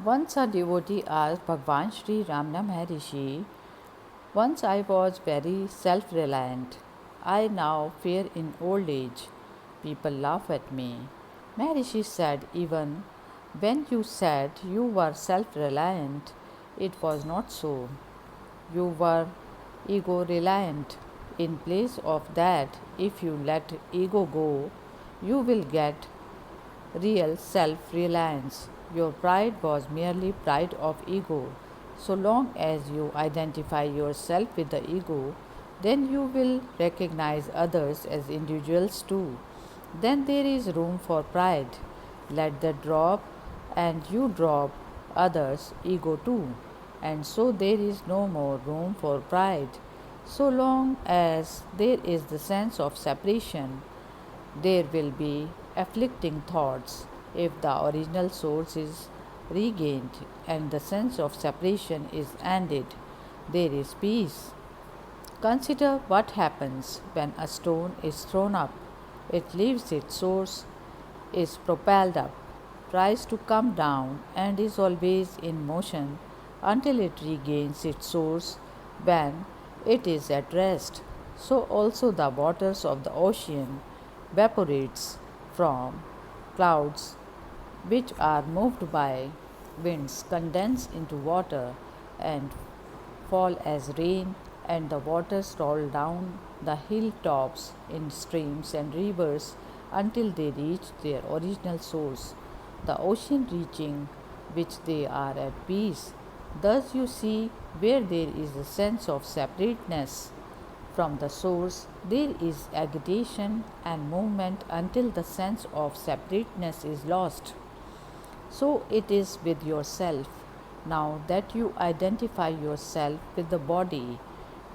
Once a devotee asked Bhagwan Sri Ramana Maharishi, once I was very self reliant. I now fear in old age. People laugh at me. Maharishi said, even when you said you were self reliant, it was not so. You were ego reliant. In place of that, if you let ego go, you will get real self reliance. Your pride was merely pride of ego. So long as you identify yourself with the ego, then you will recognize others as individuals too. Then there is room for pride. Let that drop, and you drop others' ego too. And so there is no more room for pride. So long as there is the sense of separation, there will be afflicting thoughts. If the original source is regained and the sense of separation is ended, there is peace. Consider what happens when a stone is thrown up. It leaves its source, is propelled up, tries to come down, and is always in motion until it regains its source when it is at rest. So also the waters of the ocean evaporates from clouds which are moved by winds, condense into water and fall as rain, and the waters roll down the hilltops in streams and rivers until they reach their original source, the ocean reaching which they are at peace. Thus you see where there is a sense of separateness from the source, there is agitation and movement until the sense of separateness is lost. So it is with yourself. Now that you identify yourself with the body,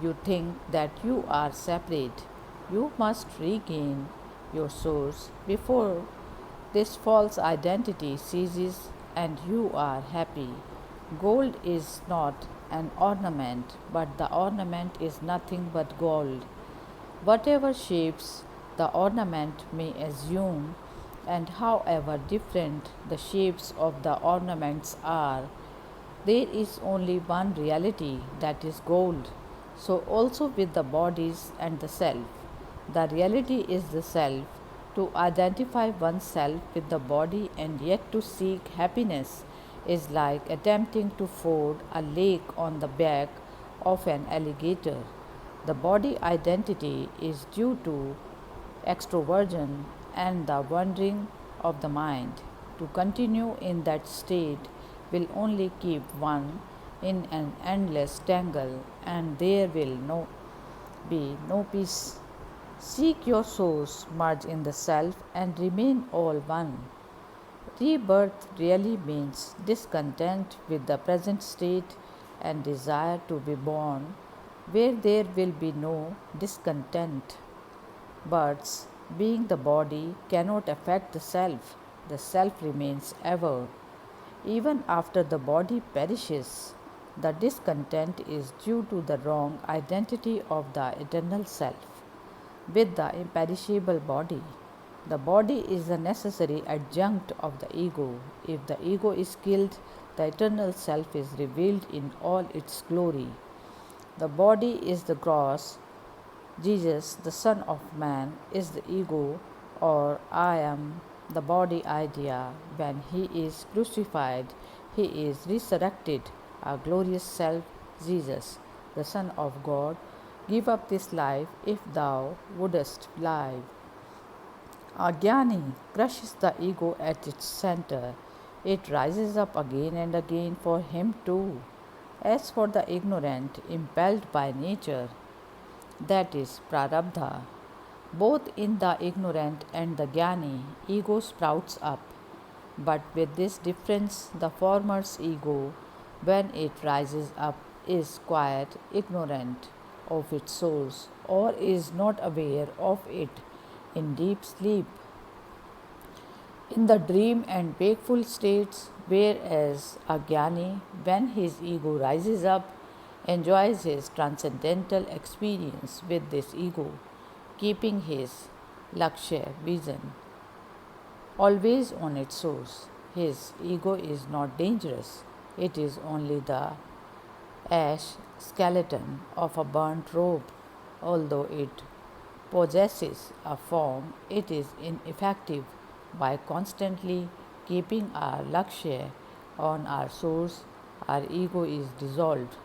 you think that you are separate. You must regain your source before this false identity ceases and you are happy. Gold is not an ornament, but the ornament is nothing but gold. Whatever shapes the ornament may assume, and however different the shapes of the ornaments are, there is only one reality, that is gold. So also with the bodies and the self. The reality is the self. To identify oneself with the body and yet to seek happiness is like attempting to ford a lake on the back of an alligator. The body identity is due to extroversion and the wandering of the mind. To continue in that state will only keep one in an endless tangle, and there will be no peace. Seek your source, merge in the self, and remain all one. Rebirth really means discontent with the present state and desire to be born where there will be no discontent. Birds, being the body, cannot affect the self. The self remains ever. Even after the body perishes, the discontent is due to the wrong identity of the eternal self with the imperishable body. The body is the necessary adjunct of the ego. If the ego is killed, the eternal self is revealed in all its glory. The body is the cross. Jesus, the Son of Man, is the ego, or I am the body idea. When he is crucified, he is resurrected, a glorious self, Jesus, the Son of God. Give up this life if thou wouldest live. A jnani crushes the ego at its center. It rises up again and again for him too. As for the ignorant, impelled by nature, that is prarabdha, both in the ignorant and the jnani, ego sprouts up. But with this difference, the former's ego, when it rises up, is quite ignorant of its source or is not aware of it in deep sleep, in the dream and wakeful states, whereas a jnani, when his ego rises up, enjoys his transcendental experience with this ego, keeping his lakshya vision always on its source. His ego is not dangerous, it is only the ash skeleton of a burnt robe. Although it possesses a form, it is ineffective. By constantly keeping our lakshya on our source, our ego is dissolved.